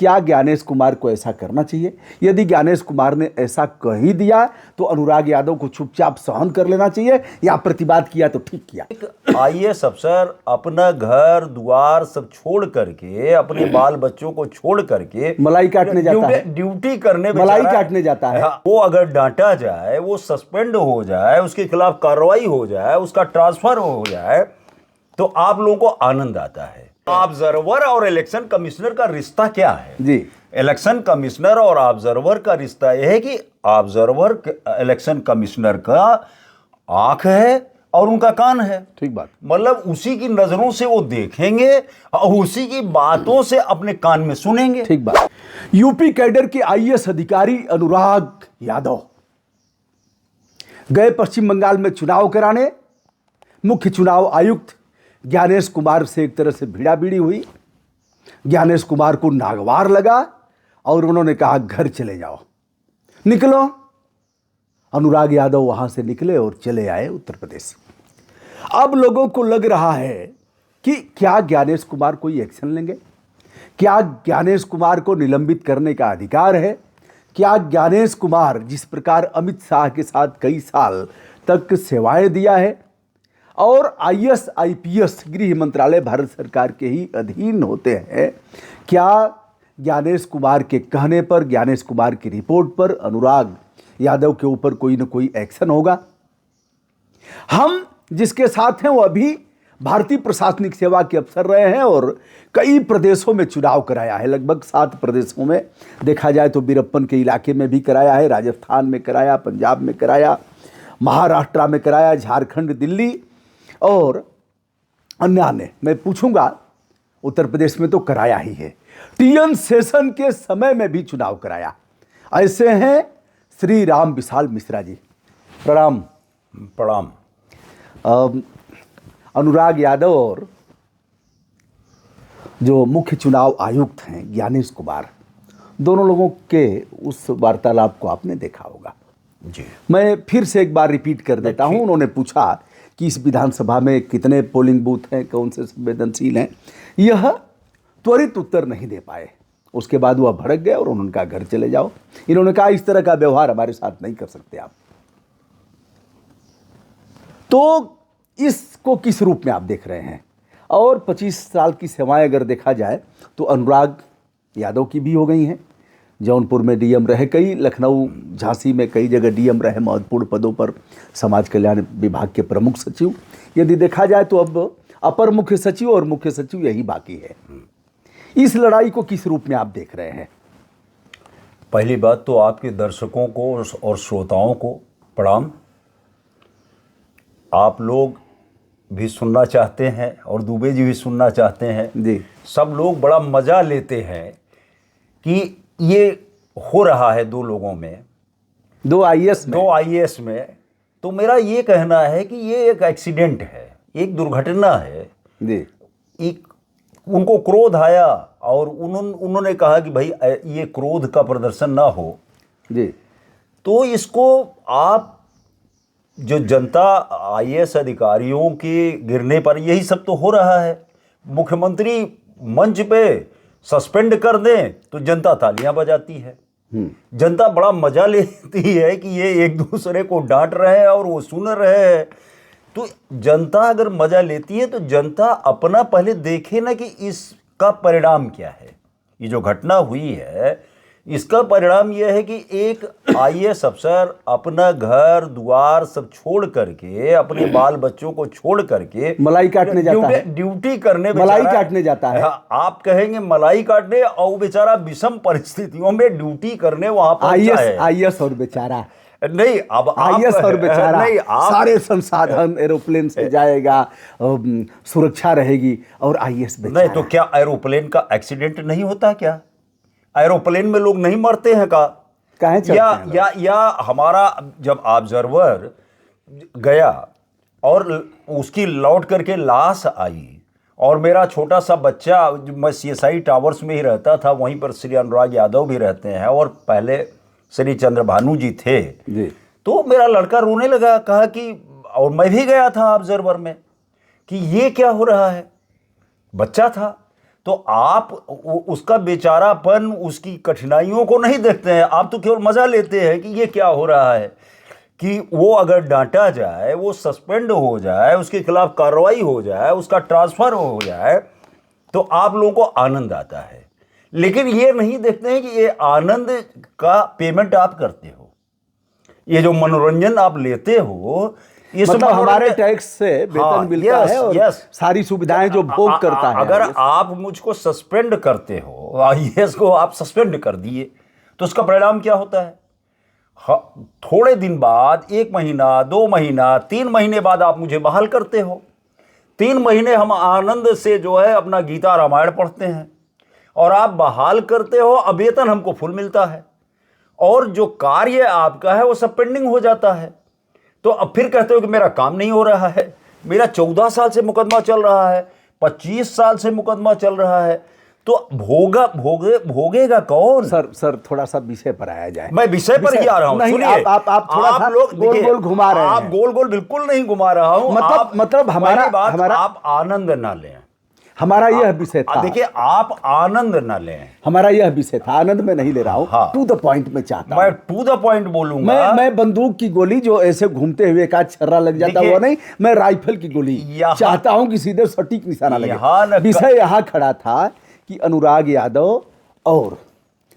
क्या ज्ञानेश कुमार को ऐसा करना चाहिए? यदि ज्ञानेश कुमार ने ऐसा कह ही दिया तो अनुराग यादव को चुपचाप सहन कर लेना चाहिए, या प्रतिवाद किया तो ठीक किया। एक आईएएस अफसर अपना घर द्वार सब छोड़ करके, अपने बाल बच्चों को छोड़ करके मलाई काटने जाता है, ड्यूटी करने मलाई काटने जाता है। वो अगर डांटा जाए, वो सस्पेंड हो जाए, उसके खिलाफ कार्रवाई हो जाए, उसका ट्रांसफर हो जाए, तो आप लोगों को आनंद आता है। ऑब्जर्वर और इलेक्शन कमिश्नर का रिश्ता क्या है जी? इलेक्शन कमिश्नर और ऑब्जर्वर का रिश्ता यह है कि ऑब्जर्वर इलेक्शन कमिश्नर का आंख है और उनका कान है। ठीक बात। मतलब उसी की नजरों से वो देखेंगे और उसी की बातों से अपने कान में सुनेंगे। ठीक बात। यूपी कैडर के आईएएस अधिकारी अनुराग यादव गए पश्चिम बंगाल में चुनाव कराने। मुख्य चुनाव आयुक्त ज्ञानेश कुमार से एक तरह से भिड़ाभिड़ी हुई। ज्ञानेश कुमार को नागवार लगा और उन्होंने कहा घर चले जाओ, निकलो। अनुराग यादव वहां से निकले और चले आए उत्तर प्रदेश। अब लोगों को लग रहा है कि क्या ज्ञानेश कुमार कोई एक्शन लेंगे? क्या ज्ञानेश कुमार को निलंबित करने का अधिकार है? क्या ज्ञानेश कुमार जिस प्रकार अमित शाह के साथ कई साल तक सेवाएं दिया है और आईएएस आईपीएस गृह मंत्रालय भारत सरकार के ही अधीन होते हैं, क्या ज्ञानेश कुमार के कहने पर, ज्ञानेश कुमार की रिपोर्ट पर अनुराग यादव के ऊपर कोई ना कोई एक्शन होगा? हम जिसके साथ हैं वो अभी भारतीय प्रशासनिक सेवा के अफसर रहे हैं और कई प्रदेशों में चुनाव कराया है, लगभग 7 प्रदेशों में। देखा जाए तो वीरप्पन के इलाके में भी कराया है, राजस्थान में कराया, पंजाब में कराया, महाराष्ट्र में कराया, झारखंड, दिल्ली और अन्य मैं पूछूंगा उत्तर प्रदेश में तो कराया ही है। टीएन सेशन के समय में भी चुनाव कराया। ऐसे हैं श्री राम विशाल मिश्रा जी। प्रणाम। प्रणाम। अनुराग यादव और जो मुख्य चुनाव आयुक्त हैं ज्ञानेश कुमार, दोनों लोगों के उस वार्तालाप को आपने देखा होगा जी। मैं फिर से एक बार रिपीट कर देता हूं। उन्होंने पूछा कि इस विधानसभा में कितने पोलिंग बूथ हैं, कौन से संवेदनशील हैं। यह त्वरित उत्तर नहीं दे पाए। उसके बाद वह भड़क गए और उन्होंने कहा घर चले जाओ। इन्होंने कहा इस तरह का व्यवहार हमारे साथ नहीं कर सकते आप। तो इसको किस रूप में आप देख रहे हैं? और 25 साल की सेवाएं अगर देखा जाए तो अनुराग यादव की भी हो गई हैं। जौनपुर में डीएम रहे, कई लखनऊ झांसी में कई जगह डीएम रहे, महत्वपूर्ण पदों पर, समाज कल्याण विभाग के प्रमुख सचिव। यदि देखा जाए तो अब अपर मुख्य सचिव और मुख्य सचिव यही बाकी है। इस लड़ाई को किस रूप में आप देख रहे हैं? पहली बात तो आपके दर्शकों को और श्रोताओं को प्रणाम। आप लोग भी सुनना चाहते हैं और दुबे जी भी सुनना चाहते हैं जी। सब लोग बड़ा मज़ा लेते हैं कि ये हो रहा है दो लोगों में, दो आईएएस में। तो मेरा ये कहना है कि ये एक एक्सीडेंट है, एक दुर्घटना है जी। एक उनको क्रोध आया और उन्होंने कहा कि भाई ये क्रोध का प्रदर्शन ना हो जी। तो इसको आप जो जनता आईएएस अधिकारियों के गिरने पर यही सब तो हो रहा है। मुख्यमंत्री मंच पे सस्पेंड कर दें तो जनता तालियां बजाती है। जनता बड़ा मजा लेती है कि ये एक दूसरे को डांट रहे हैं और वो सुन रहे हैं। तो जनता अगर मजा लेती है तो जनता अपना पहले देखे ना कि इसका परिणाम क्या है। ये जो घटना हुई है इसका परिणाम यह है कि एक आईएएस अफसर अपना घर द्वार सब छोड़ करके, अपने बाल बच्चों को छोड़ करके मलाई काटने जाता है, ड्यूटी करने मलाई काटने जाता है। आप कहेंगे मलाई काटने, और बेचारा विषम परिस्थितियों में ड्यूटी करने वहां पहुंचा है। आईएएस और बेचारा नहीं, अब आईएएस और बेचारा नहीं, सारे संसाधन एरोप्लेन से जाएगा, सुरक्षा रहेगी, और आईएएस बेचारा। नहीं तो क्या एरोप्लेन का एक्सीडेंट नहीं होता? क्या एरोप्लेन में लोग नहीं मरते हैं का? या हमारा जब ऑब्जर्वर गया और उसकी लौट करके लाश आई और मेरा छोटा सा बच्चा, मैं सीएसआई टावर्स में ही रहता था, वहीं पर श्री अनुराग यादव भी रहते हैं और पहले श्री चंद्रभानु जी थे जी। तो मेरा लड़का रोने लगा, कहा कि, और मैं भी गया था ऑब्जर्वर में, कि ये क्या हो रहा है। बच्चा था तो आप उसका बेचारापन, उसकी कठिनाइयों को नहीं देखते हैं। आप तो केवल मजा लेते हैं कि ये क्या हो रहा है, कि वो अगर डांटा जाए, वो सस्पेंड हो जाए, उसके खिलाफ कार्रवाई हो जाए, उसका ट्रांसफर हो जाए, तो आप लोगों को आनंद आता है। लेकिन ये नहीं देखते हैं कि ये आनंद का पेमेंट आप करते हो, ये जो मनोरंजन आप लेते हो, इस मतलब हमारे मनोरंजन- टैक्स से वेतन हाँ, मिलता यस, है और यस। सारी सुविधाएं जो भोग करता है। अगर ये आप मुझको सस्पेंड करते हो, आईएएस को आप सस्पेंड कर दिए, तो उसका परिणाम क्या होता है? थोड़े दिन बाद, 1 महीना, 2 महीना, 3 महीने बाद आप मुझे बहाल करते हो। 3 महीने हम आनंद से जो है अपना गीता रामायण पढ़ते हैं, और आप बहाल करते हो, अब वेतन हमको फुल मिलता है, और जो कार्य आपका है वो सब पेंडिंग हो जाता है। तो अब फिर कहते हो कि मेरा काम नहीं हो रहा है। मेरा 14 साल से मुकदमा चल रहा है, 25 साल से मुकदमा चल रहा है, तो भोगेगा कौन? सर थोड़ा सा विषय पर आया जाए। मैं विषय पर ही आ रहा हूं। नहीं, सुनिए, आप थोड़ा सा लोग गोल देखिए, गोल घुमा रहे आप हैं। गोल गोल बिल्कुल नहीं घुमा रहा हूं। मतलब हमारा पहली बात, हमारा आप आनंद ना लें। हमारा यह विषय था। देखिए, आप आनंद ना लें। हमारा यह विषय था, आनंद में नहीं ले रहा हूं। हाँ। टू द पॉइंट में चाहता हूं। मैं टू द पॉइंट बोलूंगा। मैं बंदूक की गोली जो ऐसे घूमते हुए का छर्रा लग जाता देखिए, हुआ नहीं, मैं राइफल की गोली चाहता हूं कि सीधे सटीक निशाना लगे। विषय यहां खड़ा था कि अनुराग यादव और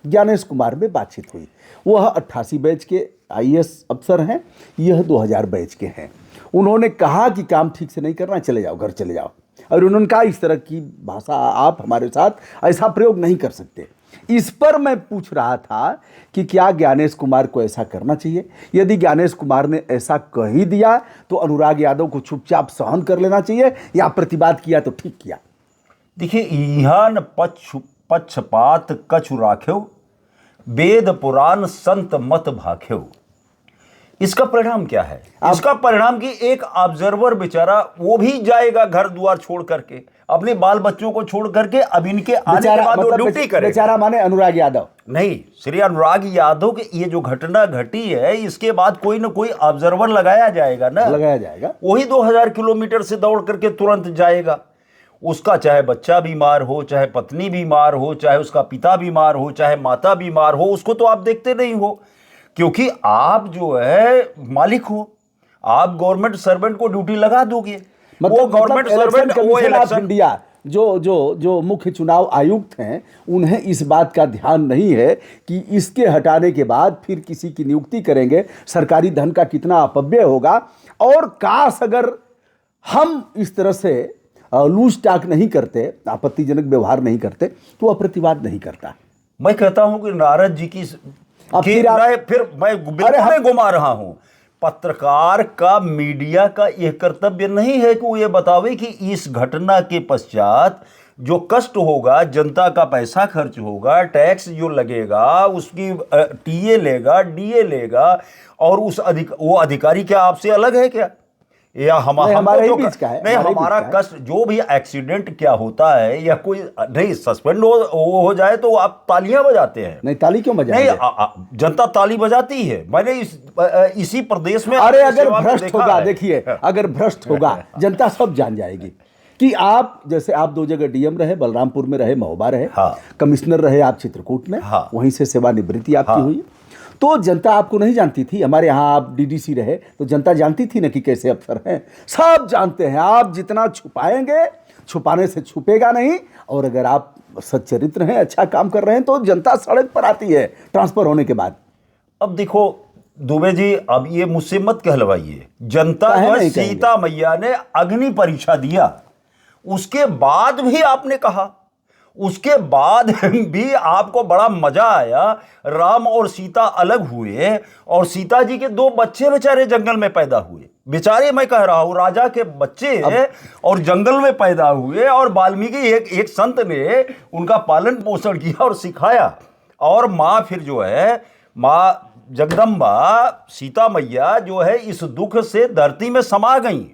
ज्ञानेश कुमार में बातचीत हुई। वह 88 बैच के आईएएस अफसर हैं, यह 2000 बैच के हैं। उन्होंने कहा कि काम ठीक से नहीं करना, चले जाओ, घर चले जाओ। और उन्होंने कहा इस तरह की भाषा आप हमारे साथ ऐसा प्रयोग नहीं कर सकते। इस पर मैं पूछ रहा था कि क्या ज्ञानेश कुमार को ऐसा करना चाहिए? यदि ज्ञानेश कुमार ने ऐसा कह ही दिया तो अनुराग यादव को चुपचाप सहन कर लेना चाहिए, या प्रतिवाद किया तो ठीक किया? देखिए, यहाँ न पक्षपात कछु राख्यो, वेद पुराण संत मत भाख्यो। इसका परिणाम क्या है? इसका परिणाम कि एक ऑब्जर्वर बेचारा, वो भी जाएगा घर द्वार छोड़ करके, अपने बाल बच्चों को छोड़ करके, अब इनके आने के बाद वो ड्यूटी करेगा। बेचारा माने अनुराग यादव नहीं, श्री अनुराग यादव की ये जो घटना घटी है, इसके बाद कोई ना कोई ऑब्जर्वर लगाया जाएगा ना, लगाया जाएगा। वही 2000 किलोमीटर से दौड़ करके तुरंत जाएगा। उसका चाहे बच्चा बीमार हो, चाहे पत्नी बीमार हो, चाहे उसका पिता बीमार हो, चाहे माता बीमार हो, उसको तो आप देखते नहीं हो, क्योंकि आप जो है मालिक हो। आप गवर्नमेंट सर्वेंट को ड्यूटी लगा दोगे। वो गवर्नमेंट सर्वेंट, वो इलेक्शन इंडिया जो मुख्य चुनाव आयुक्त हैं, उन्हें इस बात का ध्यान नहीं है कि इसके हटाने के बाद फिर किसी की नियुक्ति करेंगे, सरकारी धन का कितना अपव्यय होगा। और काश अगर हम इस तरह से लूज टॉक नहीं करते, आपत्तिजनक व्यवहार नहीं करते, तो वह प्रतिवाद नहीं करता। मैं कहता हूं कि नारद जी की फिर मैं बिल्कुल नहीं घुमा रहा हूं। पत्रकार का, मीडिया का यह कर्तव्य नहीं है कि वो ये बतावे कि इस घटना के पश्चात जो कष्ट होगा, जनता का पैसा खर्च होगा, टैक्स जो लगेगा, उसकी टीए लेगा, डीए लेगा, और वो अधिकारी क्या आपसे अलग है क्या? या हमारे ही बीच का है? नहीं, हमारा कष्ट, जो भी एक्सीडेंट क्या होता है, या कोई नहीं सस्पेंड हो जाए तो आप तालियां बजाते हैं। नहीं, ताली क्यों बजाएंगे? नहीं, जनता ताली बजाती है। मैंने इसी प्रदेश में, अरे अगर भ्रष्ट होगा, देखिए अगर भ्रष्ट होगा, जनता सब जान जाएगी कि आप, जैसे आप 2 जगह डीएम रहे, बलरामपुर में रहे, महोबा रहे, हाँ। कमिश्नर रहे आप चित्रकूट में, हाँ। वहीं से सेवानिवृत्ति आपकी हाँ। हुई, तो जनता आपको नहीं जानती थी। हमारे यहाँ आप डीडीसी रहे तो जनता जानती थी ना कि कैसे अफसर हैं, सब जानते हैं। आप जितना छुपाएंगे, छुपाने से छुपेगा नहीं, और अगर आप सच्चरित्र हैं, अच्छा काम कर रहे हैं, तो जनता सड़क पर आती है ट्रांसफर होने के बाद। अब देखो दुबे जी, अब ये मुझसे मत कहलवाइए। जनता को सीता मैया ने अग्नि परीक्षा दिया, उसके बाद भी आपने कहा, उसके बाद भी आपको बड़ा मजा आया। राम और सीता अलग हुए, और सीता जी के 2 बच्चे बेचारे जंगल में पैदा हुए। बेचारे, मैं कह रहा हूं, राजा के बच्चे और जंगल में पैदा हुए, और वाल्मीकि एक संत ने उनका पालन पोषण किया और सिखाया। और माँ फिर जो है, माँ जगदम्बा सीता मैया जो है, इस दुख से धरती में समा गई,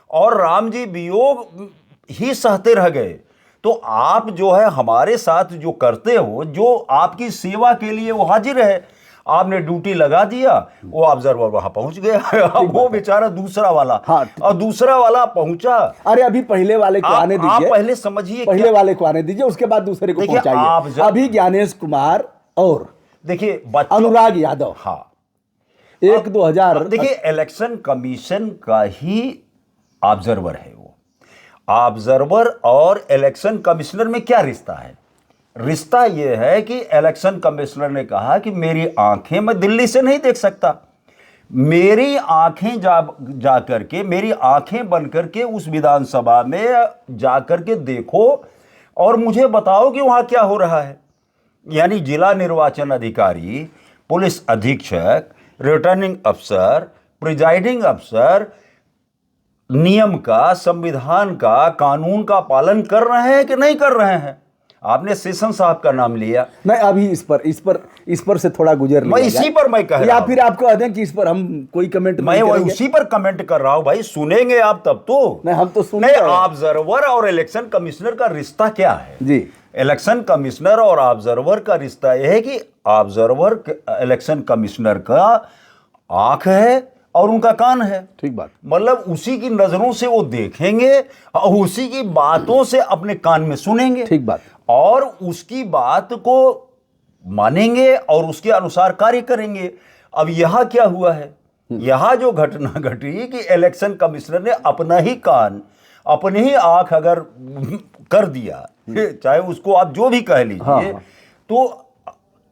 और राम जी वियोग ही सहते रह गए। तो आप जो है हमारे साथ जो करते हो, जो आपकी सेवा के लिए वो हाजिर है, आपने ड्यूटी लगा दिया, वो ऑब्जर्वर वहां पहुंच गया। अब वो बेचारा दूसरा वाला, हाँ। और दूसरा वाला पहुंचा। अरे अभी पहले वाले को आने आप दीजिए, पहले समझिए, पहले वाले को आने दीजिए, उसके बाद दूसरे को देखिए, पहुंचाइए। अभी ज्ञानेश कुमार और देखिए अनुराग यादव, हाँ, 2000 देखिए इलेक्शन कमीशन का ही ऑब्जर्वर है वो। ऑब्जर्वर और इलेक्शन कमिश्नर में क्या रिश्ता है? रिश्ता यह है कि इलेक्शन कमिश्नर ने कहा कि मेरी आंखें मैं दिल्ली से नहीं देख सकता, मेरी आंखें जा करके, मेरी आंखें बन करके उस विधानसभा में जा करके देखो और मुझे बताओ कि वहां क्या हो रहा है। यानी जिला निर्वाचन अधिकारी, पुलिस अधीक्षक, रिटर्निंग अफसर, प्रिजाइडिंग अफसर नियम का, संविधान का, कानून का पालन कर रहे हैं कि नहीं कर रहे हैं? आपने सेशन साहब का नाम लिया, नहीं, अभी इस पर से थोड़ा गुजर मैं लिया इसी जाए। पर मैं कह रहा या हूं। फिर आप कह दें कि इस पर हम कोई कमेंट मैं नहीं करेंगे। उसी पर कमेंट कर रहा हूं भाई, सुनेंगे आप तब तो। नहीं, हम तो सुन नहीं, रहे हैं। ऑब्जर्वर और इलेक्शन कमिश्नर का रिश्ता क्या है जी। इलेक्शन कमिश्नर और ऑब्जर्वर का रिश्ता यह है कि ऑब्जर्वर इलेक्शन कमिश्नर का आंख है और उनका कान है। ठीक बात। मतलब उसी की नजरों से वो देखेंगे और उसी की बातों से अपने कान में सुनेंगे। ठीक बात। और उसकी बात को मानेंगे और उसके अनुसार कार्य करेंगे। अब यहां क्या हुआ है? यहां जो घटना घटी कि इलेक्शन कमिश्नर ने अपना ही कान, अपनी ही आंख अगर कर दिया, चाहे उसको आप जो भी कह लीजिए, हाँ। तो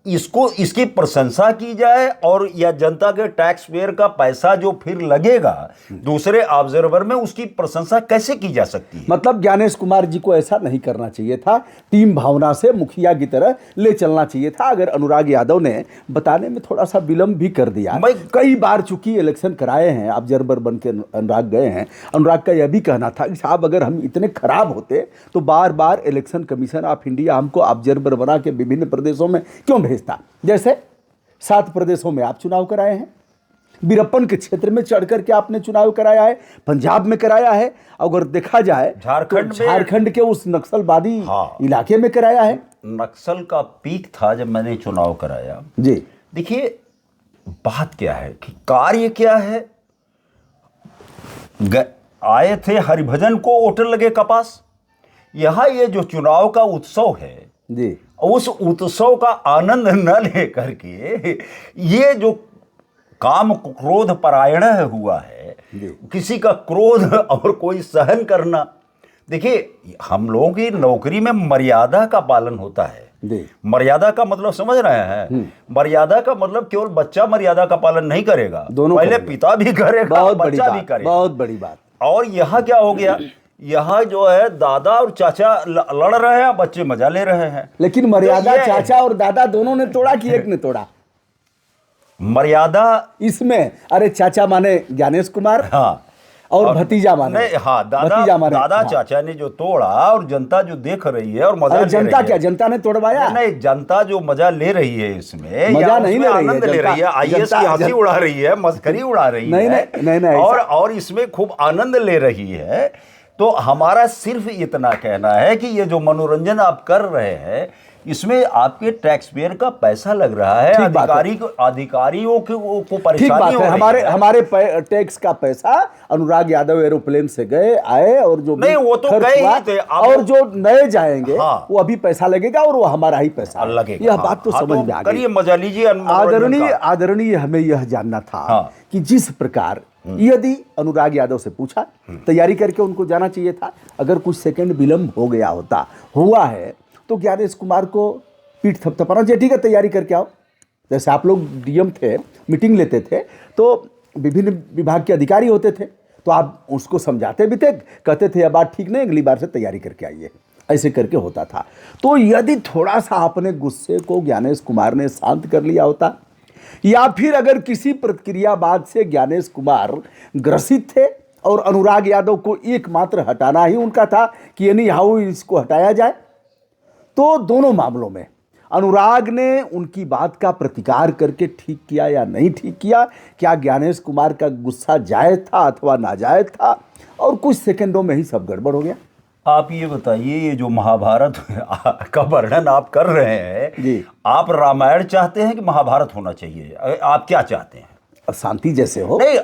इसकी प्रशंसा की जाए और या जनता के टैक्स पेयर का पैसा जो फिर लगेगा दूसरे ऑब्जर्वर में, उसकी प्रशंसा कैसे की जा सकती है? मतलब ज्ञानेश कुमार जी को ऐसा नहीं करना चाहिए था, टीम भावना से मुखिया की तरह ले चलना चाहिए था। अगर अनुराग यादव ने बताने में थोड़ा सा विलंब भी कर दिया, कई बार चूंकि इलेक्शन कराए हैं, ऑब्जर्वर बन के अनुराग गए हैं, अनुराग का यह भी कहना था कि साहब अगर हम इतने खराब होते तो बार बार इलेक्शन कमीशन ऑफ इंडिया हमको ऑब्जर्वर बना के विभिन्न प्रदेशों में क्यों भेजता। जैसे 7 प्रदेशों में आप चुनाव कराए हैं, बीरप्पन के क्षेत्र में चढ़ करके आपने चुनाव कराया है, पंजाब में कराया है, अगर देखा जाए झारखंड के उस नक्सलवादी इलाके में कराया है। नक्सल का पीक था जब मैंने चुनाव कराया जी। देखिए बात क्या है कि कार्य क्या है। आए थे हरिभजन को वोटर लगे कपास। यहां ये जो चुनाव का उत्सव है जी, उस उत्सव का आनंद न लेकर के ये जो काम क्रोध परायण हुआ है, किसी का क्रोध और कोई सहन करना। देखिए हम लोगों की नौकरी में मर्यादा का पालन होता है। मर्यादा का मतलब समझ रहे हैं? मर्यादा का मतलब केवल बच्चा मर्यादा का पालन नहीं करेगा, पहले पिता भी करेगा, बच्चा भी करेगा। बहुत बड़ी बात। और यहां क्या हो गया, यहाँ जो है दादा और चाचा लड़ रहे हैं, बच्चे मजा ले रहे हैं। लेकिन मर्यादा तो चाचा और दादा दोनों ने तोड़ा कि एक ने तोड़ा? मर्यादा इसमें अरे चाचा माने ज्ञानेश कुमार, हाँ, और भतीजा माने, नहीं, हाँ, दादा चाचा ने जो तोड़ा और जनता जो देख रही है और मजा ले रही है। जनता क्या, जनता ने तोड़वाया? नहीं, जनता जो मजा ले रही है इसमें, मजा नहीं ले रही है, आनंद ले रही है। आईएएस की हंसी उड़ा रही है, मस्करी उड़ा रही है, और इसमें खूब आनंद ले रही है। तो हमारा सिर्फ इतना कहना है कि ये जो मनोरंजन आप कर रहे हैं, इसमें आपके टैक्स पेयर का पैसा लग रहा है, अधिकारियों को परेशानी हो रही है। हमारे टैक्स का पैसा अनुराग यादव एरोप्लेन से गए आए, और जो नहीं वो तो गए ही थे, और जो नए जाएंगे हाँ, वो अभी पैसा लगेगा और वो हमारा ही पैसा लगेगा। यह बात तो समझ में आ गई। मजा लीजिए। आदरणीय हमें यह जानना था कि जिस प्रकार यदि अनुराग यादव से पूछा, तैयारी करके उनको जाना चाहिए था। अगर कुछ सेकंड विलंब हो गया होता, हुआ है, तो ज्ञानेश कुमार को पीठ थपथपाना चाहिए। ठीक है, तैयारी करके आओ। जैसे आप लोग डीएम थे, मीटिंग लेते थे, तो विभिन्न विभाग के अधिकारी होते थे, तो आप उसको समझाते भी थे, कहते थे यह बात ठीक नहीं, अगली बार से तैयारी करके आइए, ऐसे करके होता था। तो यदि थोड़ा सा अपने गुस्से को ज्ञानेश कुमार ने शांत कर लिया होता, या फिर अगर किसी प्रतिक्रियावाद से ज्ञानेश कुमार ग्रसित थे और अनुराग यादव को एकमात्र हटाना ही उनका था कि एनी हाउ इसको हटाया जाए, तो दोनों मामलों में अनुराग ने उनकी बात का प्रतिकार करके ठीक किया या नहीं ठीक किया? क्या ज्ञानेश कुमार का गुस्सा जायज था अथवा नाजायज था? और कुछ सेकंडों में ही सब गड़बड़ हो गया। आप ये बताइए, ये जो महाभारत का वर्णन आप कर रहे हैं, जी। आप रामायण चाहते हैं कि महाभारत होना चाहिए? आप क्या चाहते हैं? शांति जैसे हो। नहीं,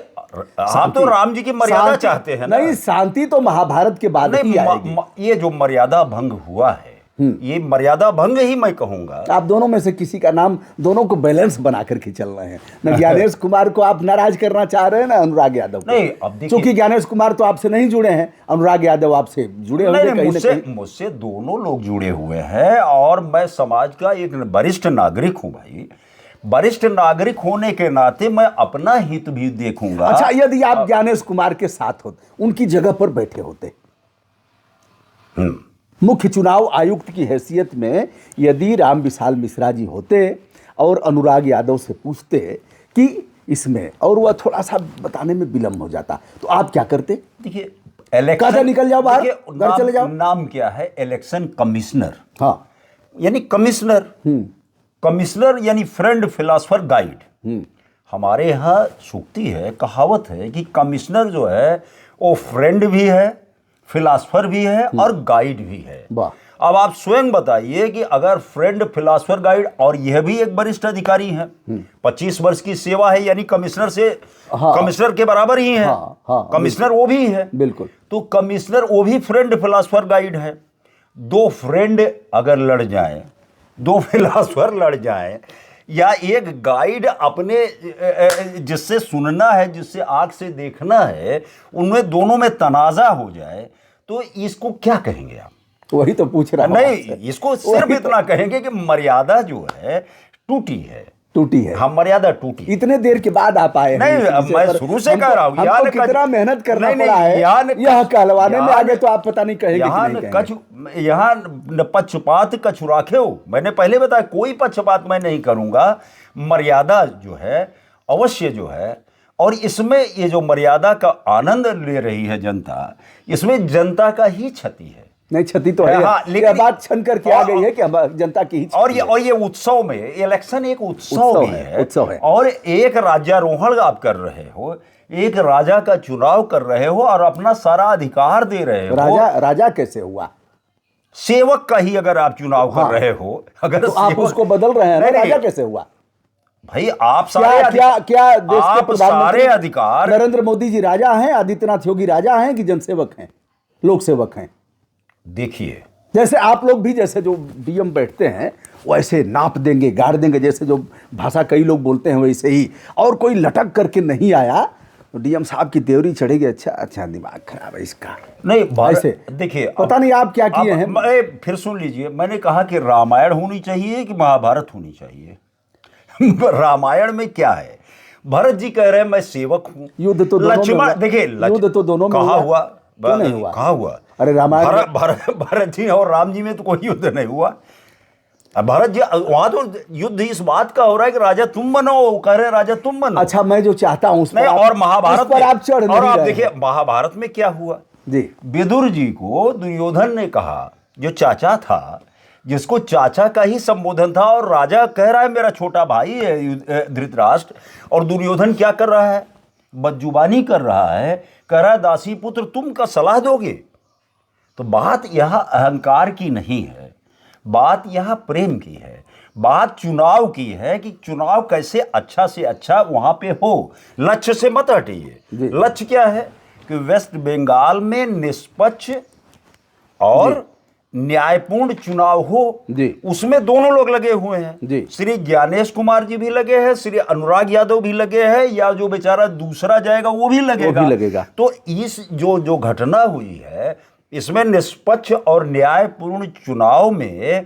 आप तो राम जी की मर्यादा शांति- चाहते हैं ना। नहीं, शांति तो महाभारत के बाद ही नहीं, आएगी। ये जो मर्यादा भंग हुआ है, ये मर्यादा भंग ही मैं कहूंगा। आप दोनों में से किसी का नाम, दोनों को बैलेंस बना करके चल रहे हैं। न ज्ञानेश कुमार को आप नाराज करना चाह रहे हैं, ना अनुराग यादव को। नहीं, अब देखिए, क्योंकि ज्ञानेश कुमार तो आपसे नहीं जुड़े हैं, अनुराग यादव आपसे जुड़े होंगे नहीं, कहीं ना कहीं। मुझसे दोनों लोग जुड़े हुए हैं, और मैं समाज का एक वरिष्ठ नागरिक हूं भाई। वरिष्ठ नागरिक होने के नाते मैं अपना हित भी देखूंगा। अच्छा, यदि आप ज्ञानेश कुमार के साथ होते, उनकी जगह पर बैठे होते, मुख्य चुनाव आयुक्त की हैसियत में यदि राम विशाल मिश्रा जी होते और अनुराग यादव से पूछते कि इसमें, और वह थोड़ा सा बताने में विलम्ब हो जाता, तो आप क्या करते? देखिए, कहाँ निकल जाओ बाहर, देखिए, घर चले जाओ। नाम क्या है? Election commissioner. हाँ, यानी कमिश्नर। कमिश्नर यानी फ्रेंड फिलासफर गाइड। हमारे यहाँ सूक्ति है, कहावत है कि कमिश्नर जो है वो फ्रेंड भी है, फिलासफर भी है और गाइड भी है। वाह। अब आप स्वयं बताइए कि अगर फ्रेंड फिलासफर गाइड, और यह भी एक वरिष्ठ अधिकारी है, 25 वर्ष की सेवा है, यानी कमिश्नर से, हाँ, कमिश्नर के बराबर ही है। हाँ, कमिश्नर वो भी है, बिल्कुल। तो कमिश्नर वो भी फ्रेंड फिलासफर गाइड है। दो फ्रेंड अगर लड़ जाएं, दो फिलासफर लड़ जाएं, या एक गाइड अपने जिससे सुनना है, जिससे आंख से देखना है, उनमें दोनों में तनाजा हो जाए, तो इसको क्या कहेंगे आप? वही तो पूछ रहा हूं नहीं, आपसे। इसको सिर्फ इतना कहेंगे कि मर्यादा जो है टूटी है। टूटी है। हाँ, मर्यादा टूटी। इतने देर के बाद आप आए हैं नहीं, इस अब विषय मैं पर। शुरू से कह रहा हूँ, हमको कितना मेहनत करना पड़ा है, यह कहलवाने में आगे तो आप पता नहीं कहेंगे कि नहीं कहेंगे। यहाँ न पक्षपात कछु राखे हो। मैंने पहले बताया, कोई पक्षपात मैं नहीं करूंगा। मर्यादा जो है अवश्य जो है, और इसमें ये जो मर्यादा का आनंद ले रही है जनता, इसमें जनता का ही क्षति है। नहीं, क्षति तो है। हाँ, लेकिन ये बात छन करके आ गई है कि जनता की ही और ये उत्सव में, इलेक्शन एक उत्सव भी है, उत्सव है। और एक राज्यारोहण आप कर रहे हो, एक राजा का चुनाव कर रहे हो और अपना सारा अधिकार दे रहे हो। राजा कैसे हुआ? सेवक का ही अगर आप चुनाव कर रहे हो, अगर तो आप उसको बदल रहे हैं ना, राजा कैसे हुआ? भाई, आप सारे क्या देश के प्रधानमंत्री सारे अधिकार, नरेंद्र मोदी जी राजा हैं, आदित्यनाथ योगी राजा हैं कि जनसेवक हैं, लोक सेवक हैं? देखिए, जैसे आप लोग भी, जैसे जो डीएम बैठते हैं वैसे नाप देंगे, गाड़ देंगे, जैसे जो भाषा कई लोग बोलते हैं वैसे ही, और कोई लटक करके नहीं आया तो डीएम साहब की देवरी चढ़ेगी, अच्छा दिमाग खराब है इसका। नहीं, ऐसे देखिए, पता नहीं आप क्या किए हैं। फिर सुन लीजिए, मैंने कहा कि रामायण होनी चाहिए कि महाभारत होनी चाहिए। रामायण में क्या है? भरत जी कह रहे हैं मैं सेवक हूं। युद्ध तो दोनों में हुआ। देखिए, युद्ध तो दोनों में कहा हुआ, क्यों नहीं हुआ? कहा हुआ? अरे रामायण भरत जी और राम जी में तो कोई युद्ध नहीं हुआ। भरत जी, वहां तो युद्ध इस बात का हो रहा है कि राजा तुम बनो, वो कह रहे राजा तुम बनो। अच्छा, मैं जो चाहता हूं उस नहीं, और महाभारत पर आप चढ़ नहीं और आप रहे देखिए हैं। महाभारत में क्या हुआ जी। विदुर जी को दुर्योधन ने कहा, जो चाचा था, जिसको चाचा का ही संबोधन था, और राजा कह रहा है मेरा छोटा भाई है धृतराष्ट्र, और दुर्योधन क्या कर रहा है? बदजुबानी कर रहा है, कह रहा है दासी पुत्र तुम का सलाह दोगे। तो बात यह अहंकार की नहीं है, बात यह प्रेम की है, बात चुनाव की है कि चुनाव कैसे अच्छा से अच्छा वहां पे हो। लक्ष्य से मत हटिए। लक्ष्य क्या है कि वेस्ट बंगाल में निष्पक्ष और न्यायपूर्ण चुनाव हो। उसमें दोनों लोग लगे हुए हैं। श्री ज्ञानेश कुमार जी भी लगे हैं, श्री अनुराग यादव भी लगे हैं, या जो बेचारा दूसरा जाएगा वो भी लगेगा। तो इस जो घटना हुई है, इसमें निष्पक्ष और न्यायपूर्ण चुनाव में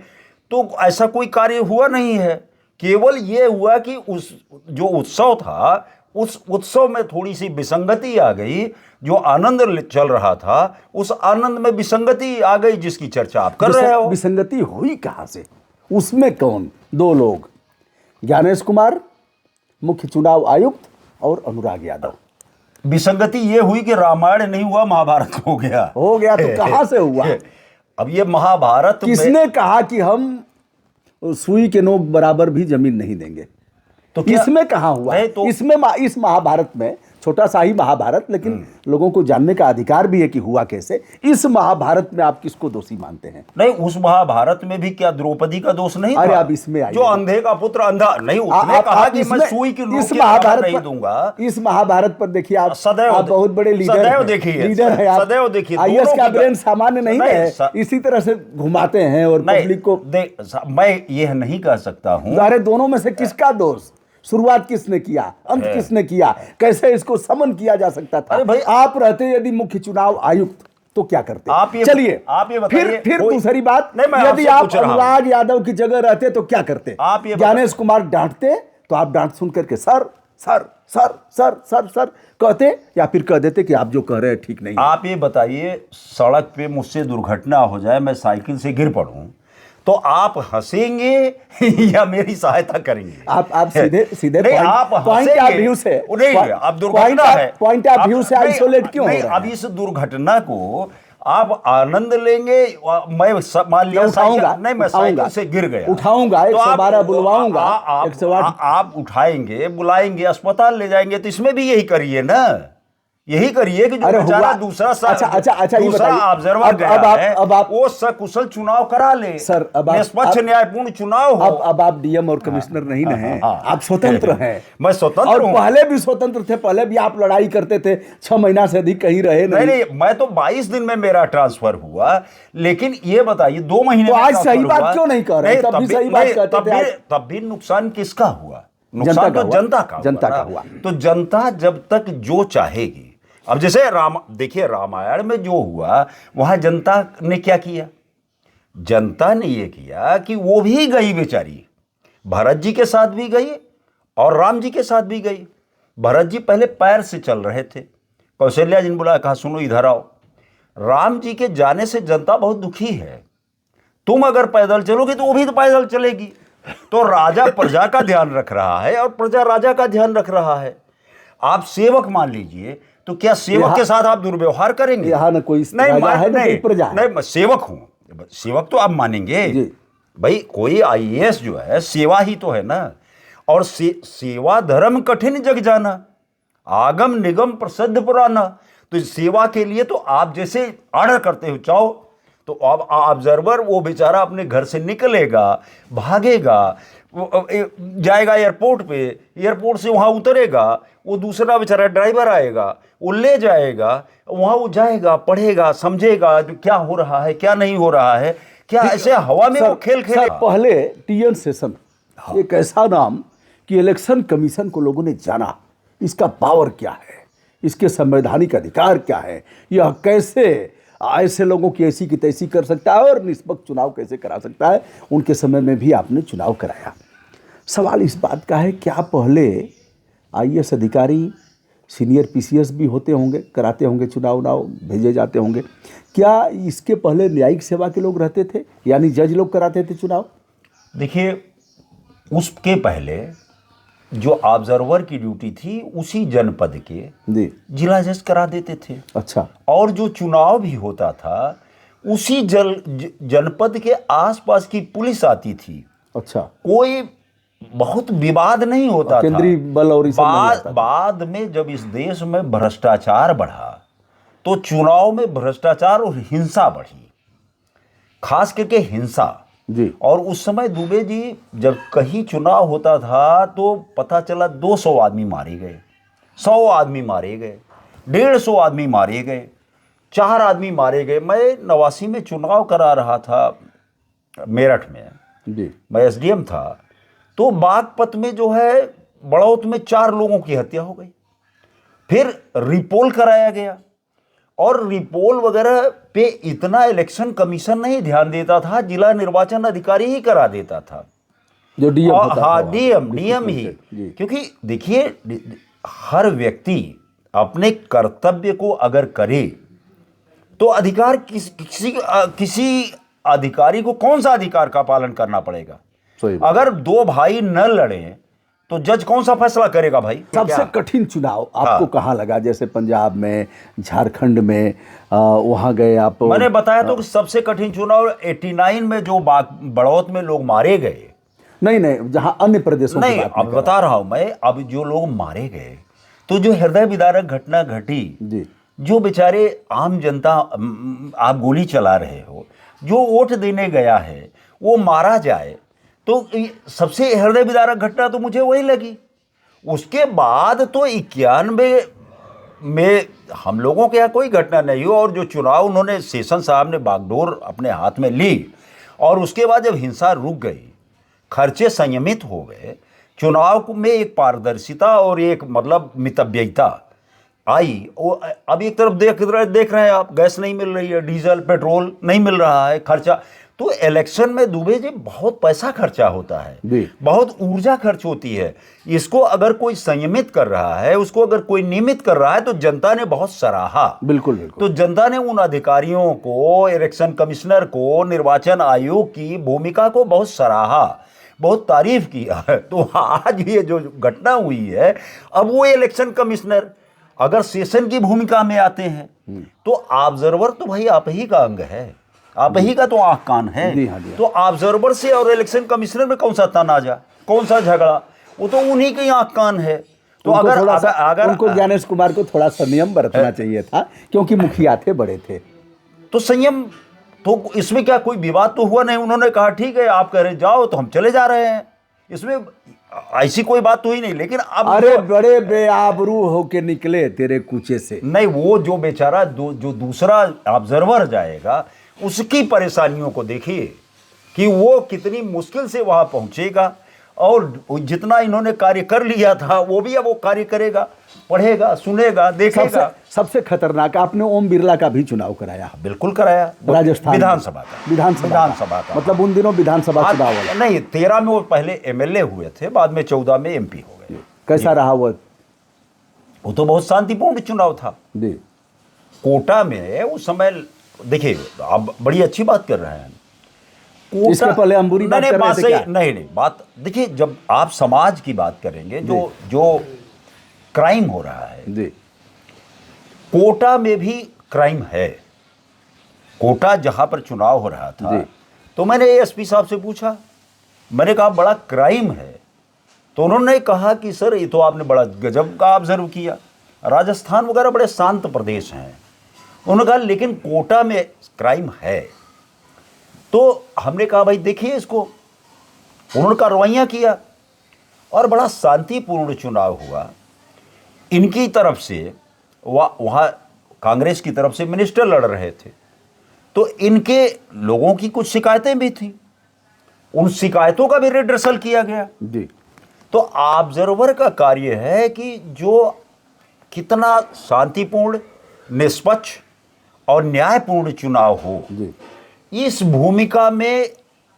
तो ऐसा कोई कार्य हुआ नहीं है। केवल ये हुआ कि उस जो उत्सव था, उस उत्सव में थोड़ी सी विसंगति आ गई। जो आनंद चल रहा था, उस आनंद में विसंगति आ गई, जिसकी चर्चा आप कर रहे हो। विसंगति हुई कहां से? उसमें कौन? दो लोग, ज्ञानेश कुमार मुख्य चुनाव आयुक्त और अनुराग यादव। विसंगति ये हुई कि रामायण नहीं हुआ, महाभारत हो गया। तो कहां से हुआ? अब ये महाभारत किसने कहा कि हम सुई के नोक बराबर भी जमीन नहीं देंगे? तो इसमें कहाँ हुआ? तो इसमें इस महाभारत में छोटा सा ही महाभारत, लेकिन लोगों को जानने का अधिकार भी है कि हुआ कैसे। इस महाभारत में आप किसको दोषी मानते हैं? नहीं, उस महाभारत में भी क्या द्रौपदी का दोष नहीं अरे था? आप इसमें आइए। जो अंधे का पुत्र अंधा नहीं, उसने कहा कि मैं सुई की नोक इस के महाभारत नहीं पर दूंगा। इस महाभारत पर देखिए, आप सदैव आप बहुत बड़े लीडर सदैव हैं। देखिए, लीडर है आप। सदैव देखिए, आईएएस दोनों का की ब्रेन सामान्य नहीं है, इसी तरह से घुमाते हैं और पब्लिक को। मैं यह नहीं कह सकता हूं। अरे दोनों में से किसका दोष? शुरुआत किसने किया, अंत किसने किया, कैसे इसको समन किया जा सकता था? अरे भाई, आप रहते यदि मुख्य चुनाव आयुक्त तो क्या करते? चलिए आप ये बताइए। फिर दूसरी बात, नहीं, यदि आप अनुराग यादव की जगह रहते तो क्या करते? आप ये ज्ञानेश कुमार डांटते तो आप डांट सुन करके sir sir sir sir sir sir कहते, या फिर कह देते कि आप जो कह रहे हैं ठीक नहीं है? आप ये बताइए, सड़क पे मुझसे दुर्घटना हो जाए, मैं साइकिल से गिर पड़ूं, तो आप हंसेंगे या मेरी सहायता करेंगे? आप सीधे नहीं, आप पॉइंट ऑफ व्यू से नहीं, अब दुर्घटना है, पॉइंट ऑफ व्यू से आइसोलेट क्यों हो रहे हैं? अब इस दुर्घटना को आप आनंद लेंगे। मैं मान लिया नहीं, मैं साइकिल से गिर गया, उठाऊंगा, 112 बुलवाऊंगा, आप उठाएंगे, बुलाएंगे, अस्पताल ले जाएंगे, तो इसमें भी यही करिए ना, यही करिए कि जो बेचारा दूसरा ऑब्जर्वर गया है वो सकुशल चुनाव करा ले, सर। अब निष्पक्ष न्यायपूर्ण चुनाव हो। अब आप डीएम और कमिश्नर नहीं ना हैं, आप स्वतंत्र हैं। मैं स्वतंत्र हूं, पहले भी स्वतंत्र थे, पहले भी आप लड़ाई करते थे, 6 महीना से अधिक कहीं रहे नहीं, मैं तो 22 दिन में मेरा ट्रांसफर हुआ। लेकिन ये बताइए 2 महीने तो आज सही बात क्यों नहीं कर रहे? तब भी सही बात कहते थे। तब भी नुकसान किसका हुआ? नुकसान तो जनता का हुआ। तो जनता जब तक जो चाहेगी, अब जैसे देखिए रामायण में जो हुआ, वहां जनता ने क्या किया? जनता ने ये किया कि वो भी गई बेचारी, भरत जी के साथ भी गई और राम जी के साथ भी गई। भरत जी पहले पैर से चल रहे थे, कौशल्या जी ने बुलाया, कहा सुनो इधर आओ। राम जी के जाने से जनता बहुत दुखी है, तुम अगर पैदल चलोगे तो वो भी तो पैदल चलेगी। तो राजा प्रजा का ध्यान रख रहा है और प्रजा राजा का ध्यान रख रहा है। आप सेवक मान लीजिए, तो क्या सेवक के साथ आप दुर्व्यवहार करेंगे? यहाँ न कोई राजा है न कोई प्रजा है। नहीं, मैं सेवक हूं, सेवक तो आप मानेंगे भाई। कोई आईएएस जो है सेवा ही तो है ना। और सेवा धर्म कठिन जग जाना, आगम निगम प्रसिद्ध पुराना। तो सेवा के लिए तो आप जैसे ऑर्डर करते हो चाहो, तो अब ऑब्जर्वर वो बेचारा अपने घर से निकलेगा, भागेगा, जाएगा एयरपोर्ट पे, एयरपोर्ट से वहाँ उतरेगा, वो दूसरा बेचारा ड्राइवर आएगा, वो ले जाएगा, वहाँ वो जाएगा, पढ़ेगा, समझेगा क्या हो रहा है, क्या नहीं हो रहा है, क्या ऐसे हवा में वो खेल खेलेगा। पहले टीएन सेशन एक ऐसा नाम कि इलेक्शन कमीशन को लोगों ने जाना, इसका पावर क्या है, इसके संवैधानिक अधिकार क्या है, यह कैसे ऐसे लोगों की ऐसी की तैसी कर सकता है और निष्पक्ष चुनाव कैसे करा सकता है। उनके समय में भी आपने चुनाव कराया। सवाल इस बात का है, क्या पहले आईएएस अधिकारी सीनियर पीसीएस भी होते होंगे, कराते होंगे चुनाव भेजे जाते होंगे? क्या इसके पहले न्यायिक सेवा के लोग रहते थे, यानी जज लोग कराते थे चुनाव? देखिए, उसके पहले जो ऑब्जर्वर की ड्यूटी थी उसी जनपद के जिला जज करा देते थे। अच्छा। और जो चुनाव भी होता था उसी जनपद के आसपास की पुलिस आती थी। अच्छा। कोई बहुत विवाद नहीं होता था, केंद्रीय बल और बाद में जब इस देश में भ्रष्टाचार बढ़ा तो चुनाव में भ्रष्टाचार और हिंसा बढ़ी, खास करके हिंसा जी। और उस समय दुबे जी जब कहीं चुनाव होता था तो पता चला 200 आदमी मारे गए, 100 आदमी मारे गए, 150 आदमी मारे गए, 4 आदमी मारे गए। मैं 89 में चुनाव करा रहा था मेरठ में जी। मैं एसडीएम था। तो बागपत में जो है बड़ौत में 4 लोगों की हत्या हो गई। फिर रिपोल कराया गया और रिपोल वगैरह पे इतना इलेक्शन कमीशन नहीं ध्यान देता था, जिला निर्वाचन अधिकारी ही करा देता था, जो डीएम होता था। हाँ, डीएम ही। क्योंकि देखिए, हर व्यक्ति अपने कर्तव्य को अगर करे तो अधिकार किसी अधिकारी को कौन सा अधिकार का पालन करना पड़ेगा? अगर 2 भाई न लड़े तो जज कौन सा फैसला करेगा भाई? सबसे कठिन चुनाव आपको कहाँ लगा? जैसे पंजाब में, झारखंड में, वहां गए आप। मैंने बताया तो कि सबसे कठिन चुनाव 89 में जो बड़ौत में लोग मारे गए। नहीं, जहां अन्य प्रदेशों नहीं, अब बता रहा हूं मैं। अब जो लोग मारे गए तो जो हृदय विदारक घटना घटी, जी जो बेचारे आम जनता, आप गोली चला रहे हो, जो वोट देने गया है वो मारा जाए, तो सबसे हृदय विदारक घटना तो मुझे वही लगी। उसके बाद तो 91 में हम लोगों के यहाँ कोई घटना नहीं हो, और जो चुनाव उन्होंने शेषन साहब ने बागडोर अपने हाथ में ली, और उसके बाद जब हिंसा रुक गई, खर्चे संयमित हो गए, चुनाव में एक पारदर्शिता और एक मतलब मितव्ययिता आई। अब एक तरफ देख रहे हैं आप, गैस नहीं मिल रही है, डीजल पेट्रोल नहीं मिल रहा है, खर्चा। तो इलेक्शन में दुबे जी बहुत पैसा खर्चा होता है, बहुत ऊर्जा खर्च होती है। इसको अगर कोई संयमित कर रहा है, उसको अगर कोई नियमित कर रहा है, तो जनता ने बहुत सराहा। बिल्कुल बिल्कुल। तो जनता ने उन अधिकारियों को, इलेक्शन कमिश्नर को, निर्वाचन आयोग की भूमिका को बहुत सराहा, बहुत तारीफ किया है। तो आज ये जो घटना हुई है, अब वो इलेक्शन कमिश्नर अगर सेशन की भूमिका में आते हैं, तो ऑब्जर्वर तो भाई आप ही का अंग है, आप ही का तो आंख कान है। तो ऑब्जर्वर से और इलेक्शन कमिश्नर में कौन सा तनाजा, कौन सा झगड़ा, वो तो उन्हीं की आंख कान है। तो अगर उनको ज्ञानेश कुमार को थोड़ा संयम बरतना चाहिए था, क्योंकि मुखिया थे, बड़े थे। तो संयम, तो इसमें क्या कोई विवाद तो हुआ नहीं। उन्होंने कहा ठीक है, आप कह रहे जाओ तो हम चले जा रहे हैं, इसमें ऐसी कोई बात तो ही नहीं। लेकिन अब अरे बड़े बेआबरू होके निकले तेरे कूचे से। नहीं, वो जो बेचारा जो दूसरा ऑब्जर्वर जाएगा, उसकी परेशानियों को देखिए कि वो कितनी मुश्किल से वहां पहुंचेगा, और जितना इन्होंने कार्य कर लिया था वो भी अब वो कार्य करेगा, पढ़ेगा, सुनेगा, देखेगा। सबसे खतरनाक, आपने ओम बिरला का भी चुनाव कराया। बिल्कुल कराया, राजस्थान विधानसभा का। मतलब उन दिनों विधानसभा चुनाव वाला नहीं, 13 में वो पहले एमएलए हुए थे, बाद में 14 में एमपी हो गए। कैसा रहा वो? वो तो बहुत शांतिपूर्ण चुनाव था जी। कोटा में उस समय। देखिए, आप बड़ी अच्छी बात कर रहे हैं। इसके पहले हम बुरी बात कर रहे थे क्या? नहीं, बात देखिए, जब आप समाज की बात करेंगे, जो क्राइम हो रहा है जी, कोटा में भी क्राइम है। कोटा जहां पर चुनाव हो रहा था, तो मैंने एसपी साहब से पूछा, मैंने कहा बड़ा क्राइम है। तो उन्होंने कहा कि सर ये तो आपने बड़ा गजब का ऑब्जर्व किया, राजस्थान वगैरह बड़े शांत प्रदेश हैं। उन्होंने कहा लेकिन कोटा में क्राइम है। तो हमने कहा भाई देखिए इसको। उन्होंने कार्रवाइयाँ किया और बड़ा शांतिपूर्ण चुनाव हुआ। इनकी तरफ से वहाँ कांग्रेस की तरफ से मिनिस्टर लड़ रहे थे, तो इनके लोगों की कुछ शिकायतें भी थी, उन शिकायतों का भी रिड्रेसल किया गया जी। तो ऑब्जर्वर का कार्य है कि जो कितना शांतिपूर्ण, निष्पक्ष और न्यायपूर्ण चुनाव हो जी। इस भूमिका में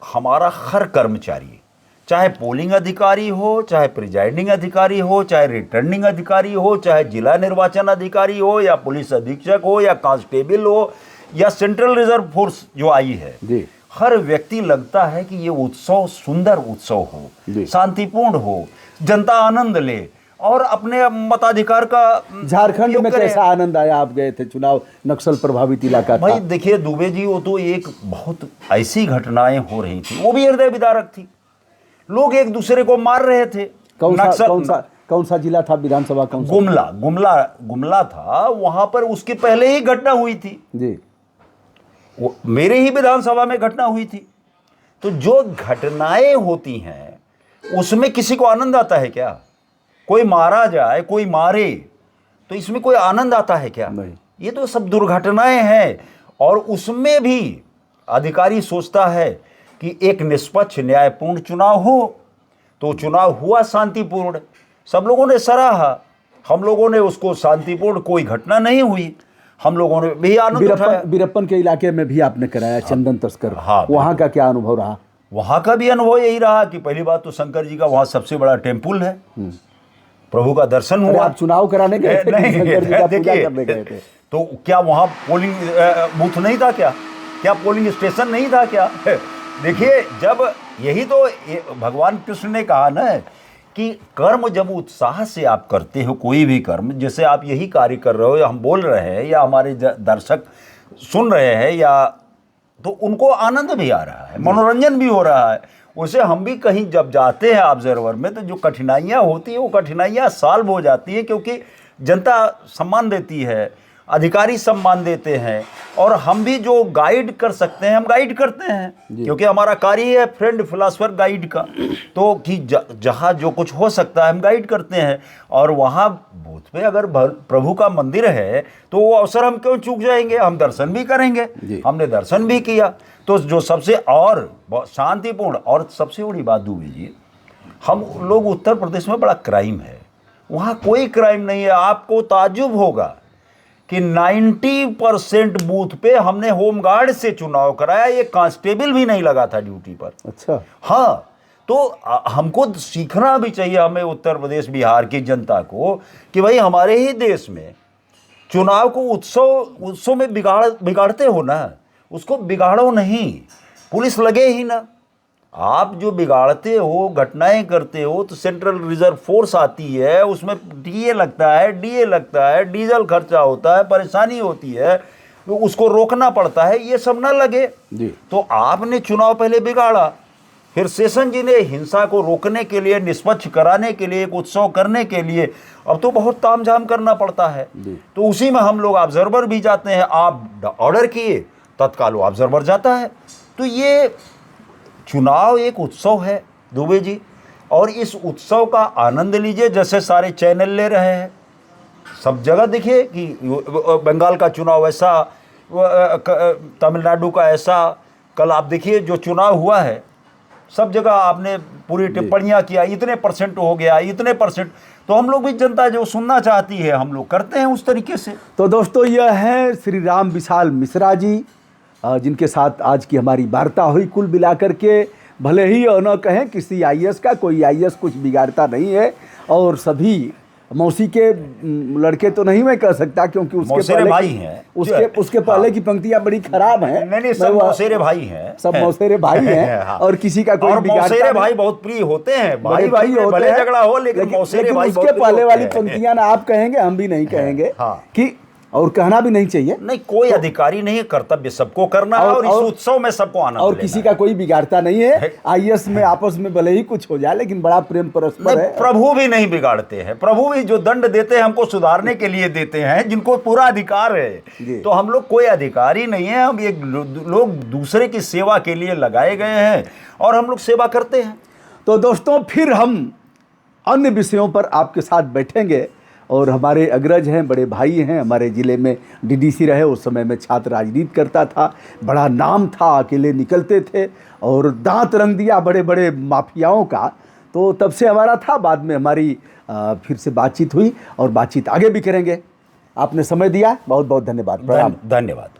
हमारा हर कर्मचारी, चाहे पोलिंग अधिकारी हो, चाहे प्रिजाइडिंग अधिकारी हो, चाहे रिटर्निंग अधिकारी हो, चाहे जिला निर्वाचन अधिकारी हो, या पुलिस अधीक्षक हो, या कांस्टेबल हो, या सेंट्रल रिजर्व फोर्स जो आई है, हर व्यक्ति लगता है कि ये उत्सव सुंदर उत्सव हो, शांतिपूर्ण हो, जनता आनंद ले और अपने मताधिकार का। झारखंड में कैसा आनंद आया? आप गए थे, चुनाव नक्सल प्रभावित इलाका था। भाई देखिए दुबे जी, वो तो एक बहुत ऐसी घटनाएं हो रही थी, वो भी हृदय विदारक थी। लोग एक दूसरे को मार रहे थे। कौन सा जिला था? विधानसभा कौन सा? गुमला था। वहां पर उसके पहले ही घटना हुई थी जी, वो मेरे ही विधानसभा में घटना हुई थी। तो जो घटनाएं होती हैं उसमें किसी को आनंद आता है क्या? कोई मारा जाए, कोई मारे, तो इसमें कोई आनंद आता है क्या? नहीं। ये तो सब दुर्घटनाएं हैं। और उसमें भी अधिकारी सोचता है कि एक निष्पक्ष न्यायपूर्ण चुनाव हो, तो चुनाव हुआ शांतिपूर्ण, सब लोगों ने सराहा। हम लोगों ने उसको शांतिपूर्ण, कोई घटना नहीं हुई, हम लोगों ने भी आनंद उठाया। बीरप्पन के इलाके में भी आपने कराया, चंदन तस्कर। हाँ, वहाँ का क्या अनुभव रहा? वहाँ का भी अनुभव यही रहा कि पहली बात तो शंकर जी का वहाँ सबसे बड़ा टेम्पल है, प्रभु का दर्शन हुआ। आप चुनाव कराने गए थे? नहीं, शंकर जी का पूजा करने गए थे? तो क्या वहाँ पोलिंग बूथ नहीं था क्या पोलिंग स्टेशन नहीं था क्या? देखिए, जब यही तो भगवान कृष्ण ने कहा ना कि कर्म जब उत्साह से आप करते हो, कोई भी कर्म, जैसे आप यही कार्य कर रहे हो, या हम बोल रहे हैं, या हमारे दर्शक सुन रहे हैं, या तो उनको आनंद भी आ रहा है, मनोरंजन भी हो रहा है, उसे हम भी कहीं जब जाते हैं ऑब्जर्वर में तो जो कठिनाइयाँ होती हैं वो कठिनाइयाँ सॉल्व हो जाती हैं, क्योंकि जनता सम्मान देती है, अधिकारी सम्मान देते हैं, और हम भी जो गाइड कर सकते हैं हम गाइड करते हैं, क्योंकि हमारा कार्य है फ्रेंड फिलासफर गाइड का। तो कि जहाँ जो कुछ हो सकता है हम गाइड करते हैं, और वहाँ बूथ पे अगर प्रभु का मंदिर है तो वो अवसर हम क्यों चूक जाएंगे, हम दर्शन भी करेंगे। हमने दर्शन भी किया। तो जो सबसे और शांतिपूर्ण और सबसे बड़ी बात दुबे जी, हम लोग उत्तर प्रदेश में बड़ा क्राइम है, वहाँ कोई क्राइम नहीं है। आपको ताज्जुब होगा कि 90% बूथ पे हमने होमगार्ड से चुनाव कराया, ये कांस्टेबल भी नहीं लगा था ड्यूटी पर। अच्छा। हाँ, तो हमको सीखना भी चाहिए, हमें उत्तर प्रदेश बिहार की जनता को, कि भाई हमारे ही देश में चुनाव को उत्सव में बिगाड़ते हो ना, उसको बिगाड़ो नहीं, पुलिस लगे ही ना। आप जो बिगाड़ते हो, घटनाएं करते हो, तो सेंट्रल रिजर्व फोर्स आती है, उसमें टीए लगता है, डीए लगता है, डीजल खर्चा होता है, परेशानी होती है, तो उसको रोकना पड़ता है, ये सब ना लगे जी। तो आपने चुनाव पहले बिगाड़ा, फिर सेशन जी ने हिंसा को रोकने के लिए, निष्पक्ष कराने के लिए, एक उत्सव करने के लिए अब तो बहुत तामझाम करना पड़ता है। तो उसी में हम लोग ऑब्जर्वर भी जाते हैं, आप ऑर्डर किए तत्काल वो ऑब्जर्वर जाता है। तो ये चुनाव एक उत्सव है दुबे जी, और इस उत्सव का आनंद लीजिए, जैसे सारे चैनल ले रहे हैं। सब जगह देखिए कि बंगाल का चुनाव ऐसा, तमिलनाडु का ऐसा, कल आप देखिए जो चुनाव हुआ है सब जगह आपने पूरी टिप्पणियां किया, इतने परसेंट हो गया, इतने परसेंट। तो हम लोग भी जनता जो सुनना चाहती है हम लोग करते हैं उस तरीके से। तो दोस्तों, यह है श्री राम विशाल मिश्रा जी, जिनके साथ आज की हमारी वार्ता हुई। कुल मिलाकर के भले ही न कहें किसी आईएएस का, कोई आईएएस कुछ बिगाड़ता नहीं है, और सभी मौसी के लड़के तो नहीं मैं कह सकता, क्योंकि उसके पहले भाई हैं, उसके पहले की पंक्तियां बड़ी खराब हैं। नहीं, सब मौसेरे भाई हैं, सब मौसेरे भाई हैं। और किसी का कोई बिगाड़ता मौसेरे भाई बहुत प्रिय होते हैं, भाई होते भले हैं, झगड़ा हो, लेकिन मौसेरे भाई उसके पहले वाली पंक्तियां ना आप कहेंगे, हम भी नहीं कहेंगे कि, और कहना भी नहीं चाहिए। नहीं, कोई अधिकारी नहीं है, कर्तव्य सबको करना है, और इस उत्सव में सबको आनंद और किसी का कोई बिगाड़ता नहीं है। आईएएस में आपस में भले ही कुछ हो जाए, लेकिन बड़ा प्रेम परस्पर है। प्रभु भी नहीं बिगाड़ते हैं, प्रभु भी जो दंड देते हैं हमको सुधारने के लिए देते हैं, जिनको पूरा अधिकार है। तो हम लोग कोई अधिकारी नहीं है, हम एक लोग दूसरे की सेवा के लिए लगाए गए हैं, और हम लोग सेवा करते हैं। तो दोस्तों, फिर हम अन्य विषयों पर आपके साथ बैठेंगे, और हमारे अग्रज हैं, बड़े भाई हैं, हमारे ज़िले में डीडीसी रहे, उस समय में छात्र राजनीति करता था, बड़ा नाम था, अकेले निकलते थे और दांत रंग दिया बड़े बड़े माफियाओं का। तो तब से हमारा था, बाद में हमारी फिर से बातचीत हुई, और बातचीत आगे भी करेंगे। आपने समय दिया, बहुत बहुत धन्यवाद। प्रणाम। धन्यवाद।